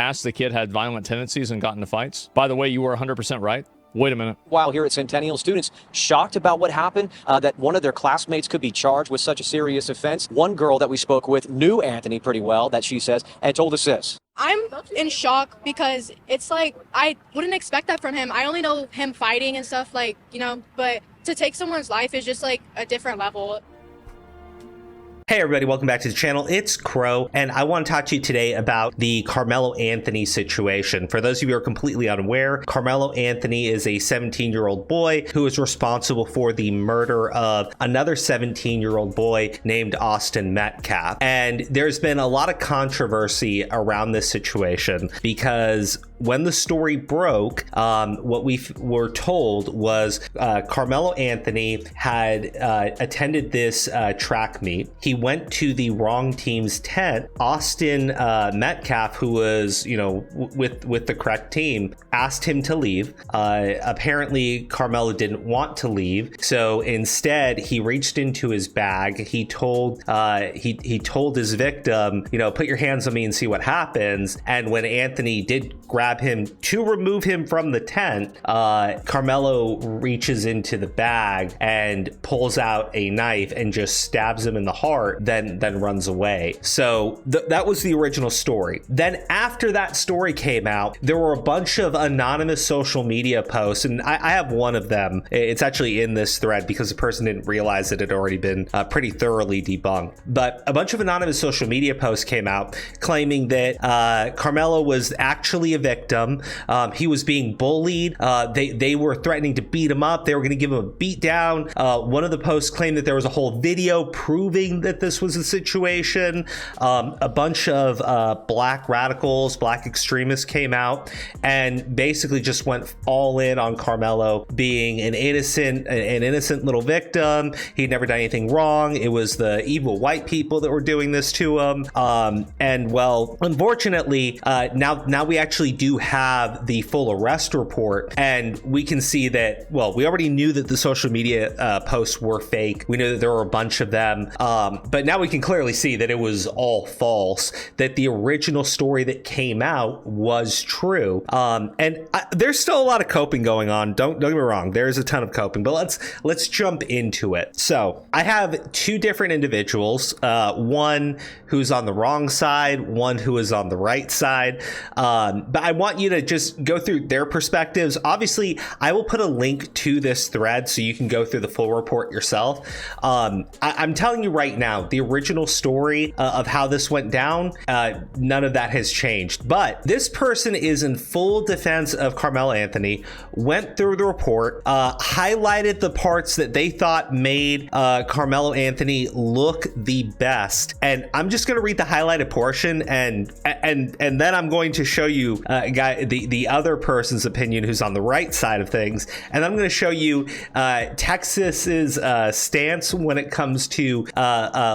past, the kid had violent tendencies and got into fights. By the way, you were 100% right. Wait a minute. While here at Centennial, students shocked about what happened, that one of their classmates could be charged with such a serious offense. One girl that we spoke with knew Anthony pretty well, that she says, and told us this. I'm in shock because it's like, I wouldn't expect that from him. I only know him fighting and stuff, like, you know, but to take someone's life is just like a different level. Hey everybody, welcome back to the channel. It's Crow, and I want to talk to you today about the Karmelo Anthony situation. For those of you who are completely unaware, Karmelo Anthony is a 17-year-old boy who is responsible for the murder of another 17-year-old boy named Austin Metcalf. And there's been a lot of controversy around this situation because when the story broke, what we were told was Karmelo Anthony had attended this track meet. He went to the wrong team's tent. Austin Metcalf, who was, you know, with the correct team, asked him to leave. Apparently, Karmelo didn't want to leave, so instead he reached into his bag. He told he told his victim, you know, put your hands on me and see what happens. And when Anthony did grab him to remove him from the tent, Karmelo reaches into the bag and pulls out a knife and just stabs him in the heart, then runs away. So that was the original story. Then after that story came out, there were a bunch of anonymous social media posts, and I have one of them. It's actually in this thread because the person didn't realize it had already been pretty thoroughly debunked. But a bunch of anonymous social media posts came out claiming that Karmelo was actually a victim. He was being bullied. They were threatening to beat him up. They were going to give him a beat down. One of the posts claimed that there was a whole video proving that this was a situation. A bunch of black radicals, black extremists came out and basically just went all in on Karmelo being an innocent little victim. He'd never done anything wrong. It was the evil white people that were doing this to him. And well, unfortunately, now we actually do have the full arrest report, and we can see that, well, we already knew that the social media posts were fake. We knew that there were a bunch of them, but now we can clearly see that it was all false, that the original story that came out was true. There's still a lot of coping going on. Don't get me wrong, there's a ton of coping, but let's jump into it. So I have two different individuals, one who's on the wrong side, one who is on the right side, but I want you to just go through their perspectives. Obviously, I will put a link to this thread so you can go through the full report yourself. I'm telling you right now, the original story of how this went down, none of that has changed. But this person is in full defense of Karmelo Anthony, went through the report, highlighted the parts that they thought made Karmelo Anthony look the best. And I'm just going to read the highlighted portion, and then I'm going to show you the other person's opinion who's on the right side of things, and I'm going to show you Texas's stance when it comes to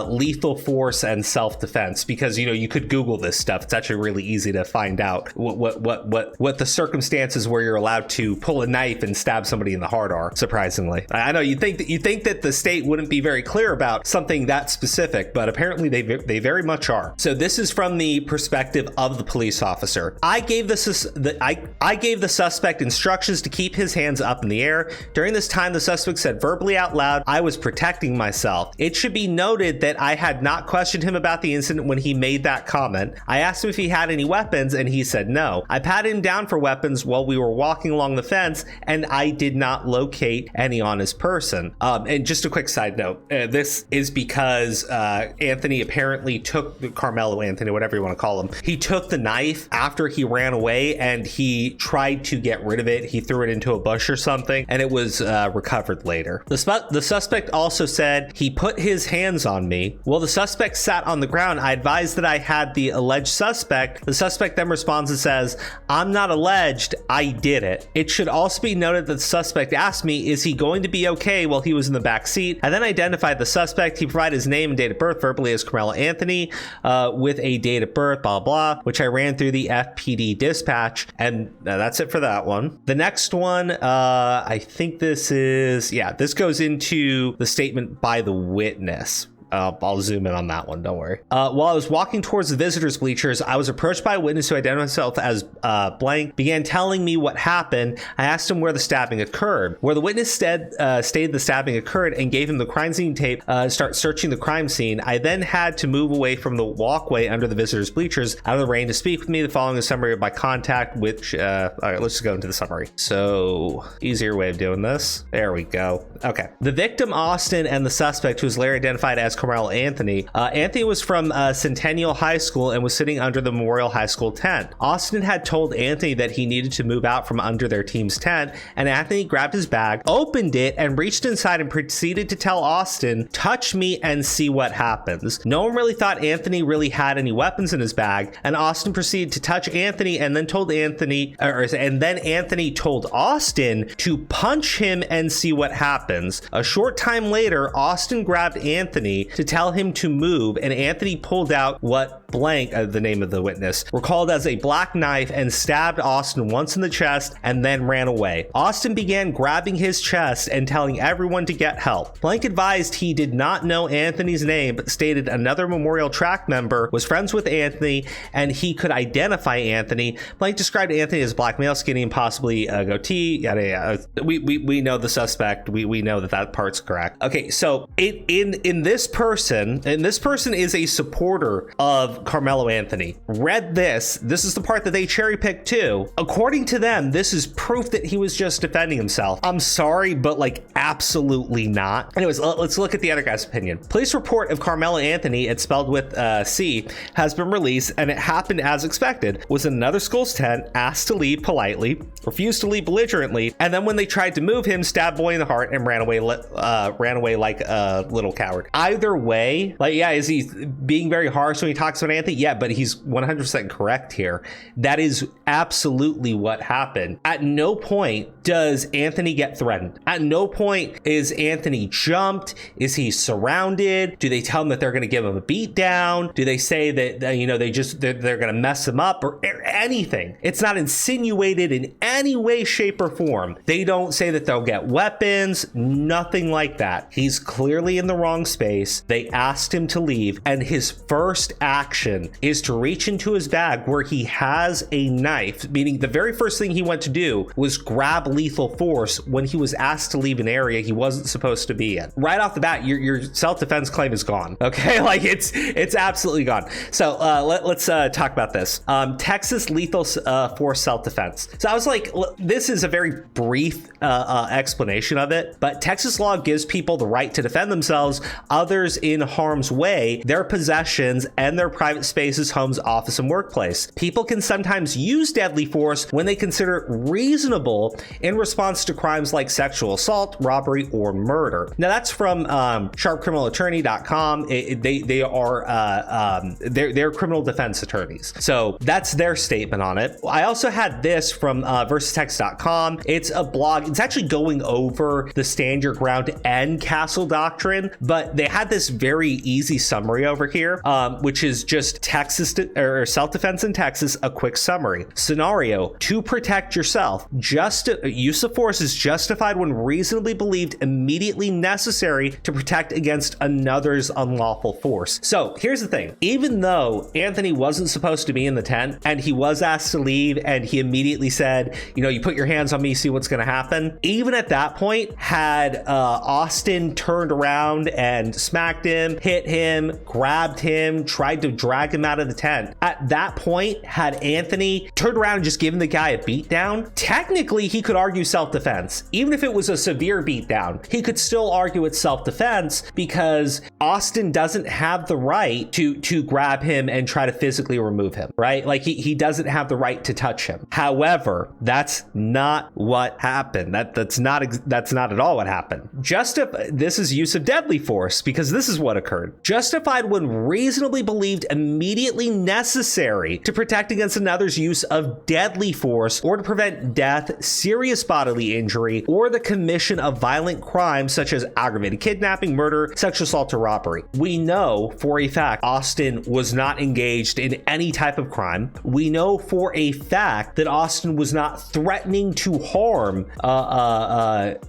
lethal force and self-defense, because, you know, you could Google this stuff. It's actually really easy to find out what the circumstances where you're allowed to pull a knife and stab somebody in the heart are. Surprisingly, I know you think that the state wouldn't be very clear about something that specific, but apparently they very much are. So this is from the perspective of the police officer. I gave the suspect instructions to keep his hands up in the air. During this time, the suspect said verbally out loud, "I was protecting myself." It should be noted that I had not questioned him about the incident when he made that comment. I asked him if he had any weapons, and he said no. I patted him down for weapons while we were walking along the fence, and I did not locate any on his person. And just a quick side note, this is because Anthony apparently took Karmelo Anthony, whatever you want to call him. He took the knife after he ran away, and he tried to get rid of it. He threw it into a bush or something, and it was recovered later. The suspect also said he put his hands on me. While the suspect sat on the ground, I advised that I had the alleged suspect. The suspect then responds and says, "I'm not alleged, I did it." It should also be noted that the suspect asked me, "Is he going to be okay?" while he was in the back seat. I then identified the suspect. He provided his name and date of birth verbally as Karmelo Anthony, with a date of birth, blah, blah, which I ran through the FPD dispatch. And that's it for that one. The next one, I think this goes into the statement by the witness. I'll zoom in on that one. Don't worry. While I was walking towards the visitors' bleachers, I was approached by a witness who identified himself as blank, began telling me what happened. I asked him where the stabbing occurred. Where the witness stated the stabbing occurred and gave him the crime scene tape, start searching the crime scene. I then had to move away from the walkway under the visitors' bleachers out of the rain to speak with me. The following is a summary of my contact, which, all right, let's just go into the summary. So, easier way of doing this. There we go. Okay. The victim, Austin, and the suspect, who was later identified as Karmelo Anthony. Anthony was from Centennial High School and was sitting under the Memorial High School tent. Austin had told Anthony that he needed to move out from under their team's tent, and Anthony grabbed his bag, opened it, and reached inside and proceeded to tell Austin, "Touch me and see what happens." No one really thought Anthony really had any weapons in his bag, and Austin proceeded to touch Anthony and then Anthony told Austin to punch him and see what happens. A short time later, Austin grabbed Anthony to tell him to move, and Anthony pulled out what blank, the name of the witness, recalled as a black knife and stabbed Austin once in the chest and then ran away. Austin began grabbing his chest and telling everyone to get help. Blank advised he did not know Anthony's name, but stated another Memorial Track member was friends with Anthony and he could identify Anthony. Blank described Anthony as black male, skinny, and possibly a goatee, yada yada. We know the suspect. We know that part's correct. Okay, so this person is a supporter of Karmelo Anthony. Read this. This is the part that they cherry picked too. According to them, this is proof that he was just defending himself. I'm sorry, but like absolutely not. Anyways, let's look at the other guy's opinion. Police report of Karmelo Anthony, it's spelled with C, has been released, and it happened as expected. Was in another school's tent, asked to leave politely, refused to leave belligerently, and then when they tried to move him, stabbed boy in the heart and ran away like a little coward. Either way, like, yeah, is he being very harsh when he talks about Anthony? Yeah, but he's 100% correct here. That is absolutely what happened. At no point does Anthony get threatened. At no point is Anthony jumped. Is he surrounded? Do they tell him that they're going to give him a beat down? Do they say that they're going to mess him up or anything? It's not insinuated in any way, shape, or form. They don't say that they'll get weapons, nothing like that. He's clearly in the wrong space. They asked him to leave, and his first action is to reach into his bag where he has a knife, meaning the very first thing he went to do was grab lethal force when he was asked to leave an area he wasn't supposed to be in. Right off the bat, your self-defense claim is gone. Okay, like it's absolutely gone. So let's talk about this. Texas lethal force self-defense. So I was like, this is a very brief explanation of it, but Texas law gives people the right to defend themselves, others in harm's way, their possessions, and their private spaces, homes, office, and workplace. People can sometimes use deadly force when they consider it reasonable in response to crimes like sexual assault, robbery, or murder. Now that's from sharpcriminalattorney.com. They're criminal defense attorneys. So that's their statement on it. I also had this from versustext.com. It's a blog. It's actually going over the stand your ground and castle doctrine, but they had this very easy summary over here, which is just Texas or self-defense in Texas, a quick summary. Scenario: to protect yourself. Use of force is justified when reasonably believed immediately necessary to protect against another's unlawful force. So here's the thing. Even though Anthony wasn't supposed to be in the tent and he was asked to leave and he immediately said, you put your hands on me, see what's going to happen. Even at that point, had Austin turned around and smacked him, hit him, grabbed him, tried to drag him out of the tent. At that point, had Anthony turned around and just given the guy a beat down, technically he could argue self-defense. Even if it was a severe beat down, he could still argue it's self-defense because Austin doesn't have the right to grab him and try to physically remove him, right? Like he doesn't have the right to touch him. However, that's not what happened. That's not at all what happened. This is use of deadly force because this is what occurred. Justified when reasonably believed immediately necessary to protect against another's use of deadly force or to prevent death, serious bodily injury, or the commission of violent crimes such as aggravated kidnapping, murder, sexual assault, or robbery. We know for a fact Austin was not engaged in any type of crime. We know know for a fact that Austin was not threatening to harm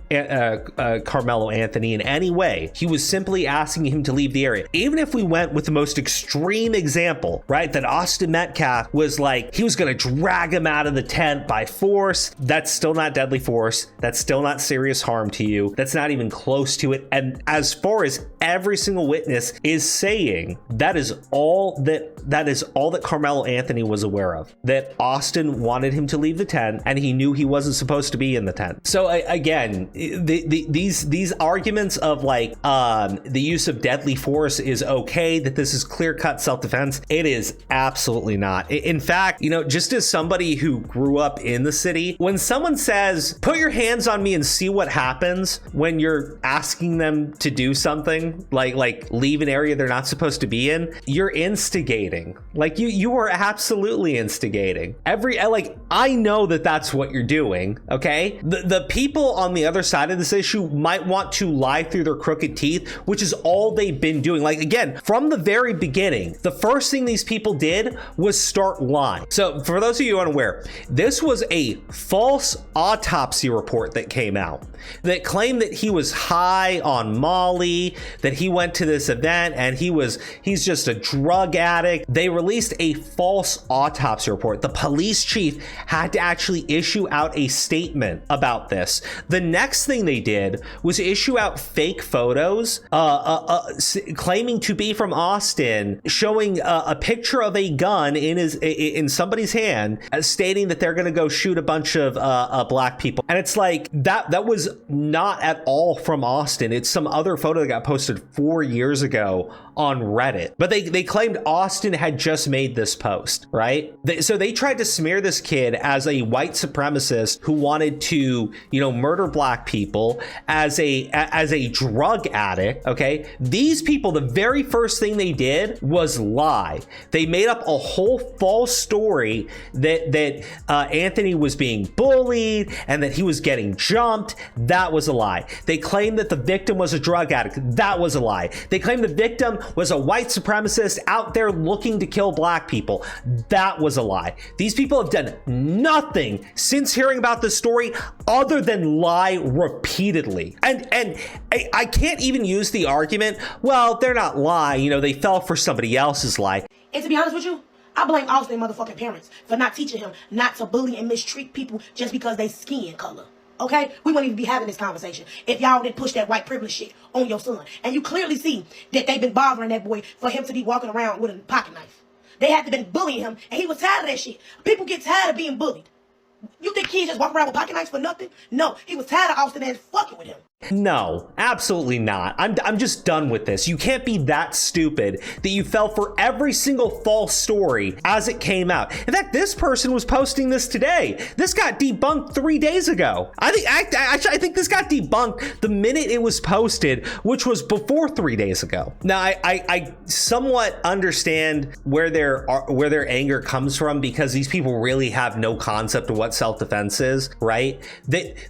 Karmelo Anthony in any way. He was simply asking him to leave the area. Even if we went with the most extreme example, right, that Austin Metcalf was like, he was going to drag him out of the tent by force, that's still not deadly force. That's still not serious harm to you. That's not even close to it. And as far as every single witness is saying, that is all that Karmelo Anthony was aware of, that Austin wanted him to leave the tent and he knew he wasn't supposed to be in the tent. So again, these arguments of like the use of deadly force is okay, that this is clear-cut self-defense, it is absolutely not. In fact, you know, just as somebody who grew up in the city, when someone says, put your hands on me and see what happens when you're asking them to do something, like leave an area they're not supposed to be in, you're instigating. Like you are absolutely instigating. I know that that's what you're doing, okay? The people on the other side of this issue might want to lie through their crooked teeth, which is all they've been doing. Like, again, from the very beginning, the first thing these people did was start lying. So for those of you unaware, this was a false autopsy report that came out that claimed that he was high on Molly, that he went to this event and he's just a drug addict. They released a false autopsy report. The police chief had to actually issue out a statement about this. The next thing they did was issue out fake photos claiming to be from Austin, showing a picture of a gun in somebody's hand, stating that they're going to go shoot a bunch of black people. And it's like, that was not at all from Austin. It's some other photo that got posted 4 years ago on Reddit. But they claimed Austin had just made this post, right? So they tried to smear this kid as a white supremacist who wanted to, you know, murder black people, as a drug addict, okay? These people, the very first thing they did was lie. They made up a whole false story that Anthony was being bullied and that he was getting jumped. That was a lie. They claimed that the victim was a drug addict. That was a lie. They claimed the victim was a white supremacist out there looking to kill black people. That was a lie. These people have done nothing since hearing about this story other than lie repeatedly. And I can't even use the argument, well, they're not lying, you know, they fell for somebody else's lie. And to be honest with you, I blame Austin motherfucking parents for not teaching him not to bully and mistreat people just because they skin color. Okay? We wouldn't even be having this conversation if y'all didn't push that white privilege shit on your son. And you clearly see that they've been bothering that boy for him to be walking around with a pocket knife. They had to been bullying him, and he was tired of that shit. People get tired of being bullied. You think kids just walk around with pocket knives for nothing? No, he was tired of Austin and fucking with him. No, absolutely not. I'm just done with this. You can't be that stupid that you fell for every single false story as it came out. In fact, this person was posting this today. This got debunked 3 days ago. I think this got debunked the minute it was posted, which was before 3 days ago. Now, I somewhat understand where their anger comes from, because these people really have no concept of what self-defense is, right?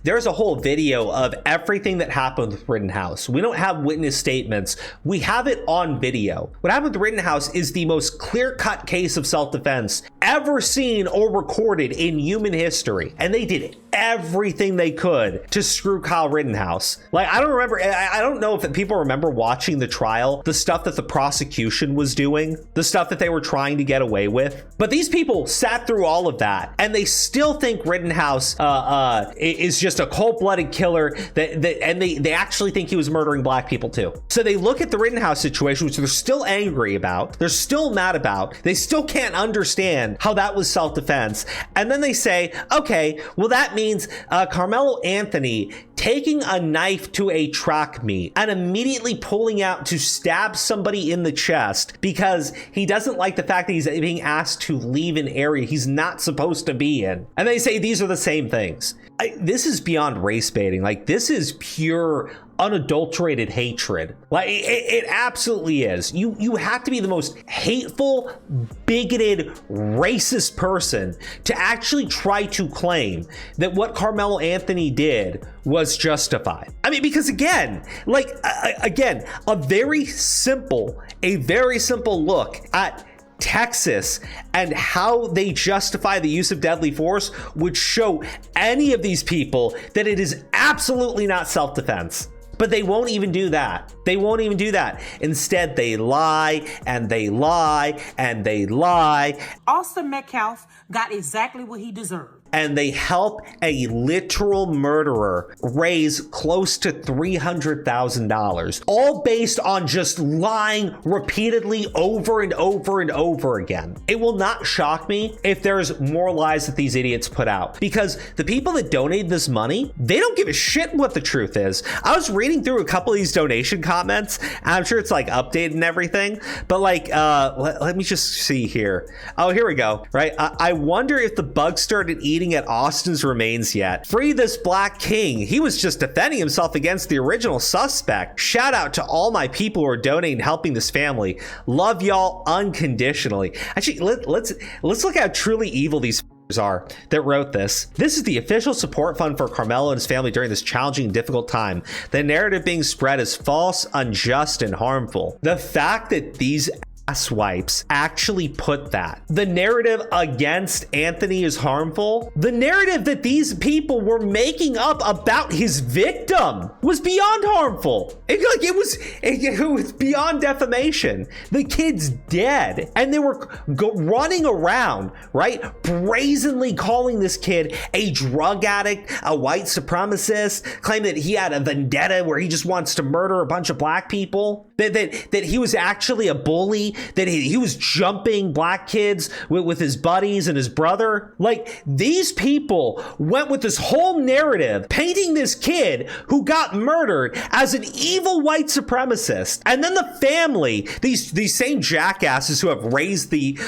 There's a whole video of everything that happened with Rittenhouse. We don't have witness statements. We have it on video. What happened with Rittenhouse is the most clear-cut case of self-defense ever seen or recorded in human history. And they did everything they could to screw Kyle Rittenhouse. Like, I don't know if people remember watching the trial, the stuff that the prosecution was doing, the stuff that they were trying to get away with. But these people sat through all of that, and they still think Rittenhouse is just a cold-blooded killer, and they actually think he was murdering black people too. So they look at the Rittenhouse situation, which they're still angry about, they're still mad about, they still can't understand how that was self-defense, and then they say, okay, well, that means Karmelo Anthony taking a knife to a track meet and immediately pulling out to stab somebody in the chest because he doesn't like the fact that he's being asked to leave an area he's not supposed to be in. And they say these are the same things. This is beyond race baiting. Like, this is pure unadulterated hatred. Like, it absolutely is. You have to be the most hateful, bigoted, racist person to actually try to claim that what Karmelo Anthony did was justified. I mean, because again, a very simple look at Texas and how they justify the use of deadly force would show any of these people that it is absolutely not self-defense. But they won't even do that. They won't even do that. Instead, they lie and they lie and they lie. Austin Metcalf got exactly what he deserved. And they help a literal murderer raise close to $300,000, all based on just lying repeatedly over and over and over again. It will not shock me if there's more lies that these idiots put out, because the people that donate this money, they don't give a shit what the truth is. I was reading through a couple of these donation comments, and I'm sure it's like updated and everything, but like, let me just see here. Oh, here we go, right? I wonder if the bug started eating at Austin's remains yet. Free this black king. He was just defending himself against the original suspect. Shout out to all my people who are donating and helping this family. Love y'all unconditionally. Actually, let's look how truly evil these are that wrote this. This is the official support fund for Karmelo and his family during this challenging and difficult time. The narrative being spread is false, unjust, and harmful. The fact that these asswipes actually put that. The narrative against Anthony is harmful. The narrative that these people were making up about his victim was beyond harmful. It was beyond defamation. The kid's dead, and they were running around, right, brazenly calling this kid a drug addict, a white supremacist, claiming that he had a vendetta where he just wants to murder a bunch of black people, that he was actually a bully, that he was jumping black kids with his buddies and his brother. Like, these people went with this whole narrative painting this kid who got murdered as an evil white supremacist, and then the family, these same jackasses who have raised the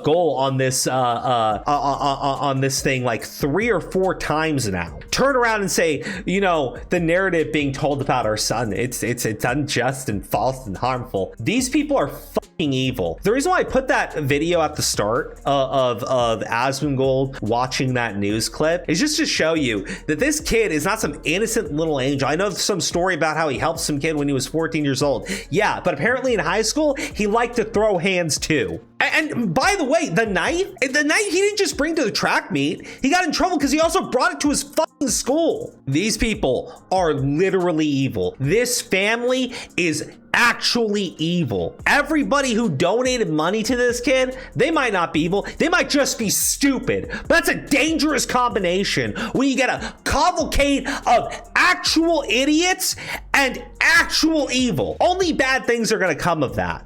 goal on this on this thing like 3 or 4 times now, turn around and say, you know, the narrative being told about our son, it's unjust and false and harmful. These people are fucking evil. The reason why I put that video at the start of Asmongold watching that news clip is just to show you that this kid is not some innocent little angel. I know some story about how he helped some kid when he was 14 years old. Yeah, but apparently in high school, he liked to throw hands too. And by the way, the knife he didn't just bring to the track meet. He got in trouble because he also brought it to his fucking school. These people are literally evil. This family is actually evil. Everybody who donated money to this kid, they might not be evil. They might just be stupid. But that's a dangerous combination when you get a cavalcade of actual idiots and actual evil. Only bad things are going to come of that.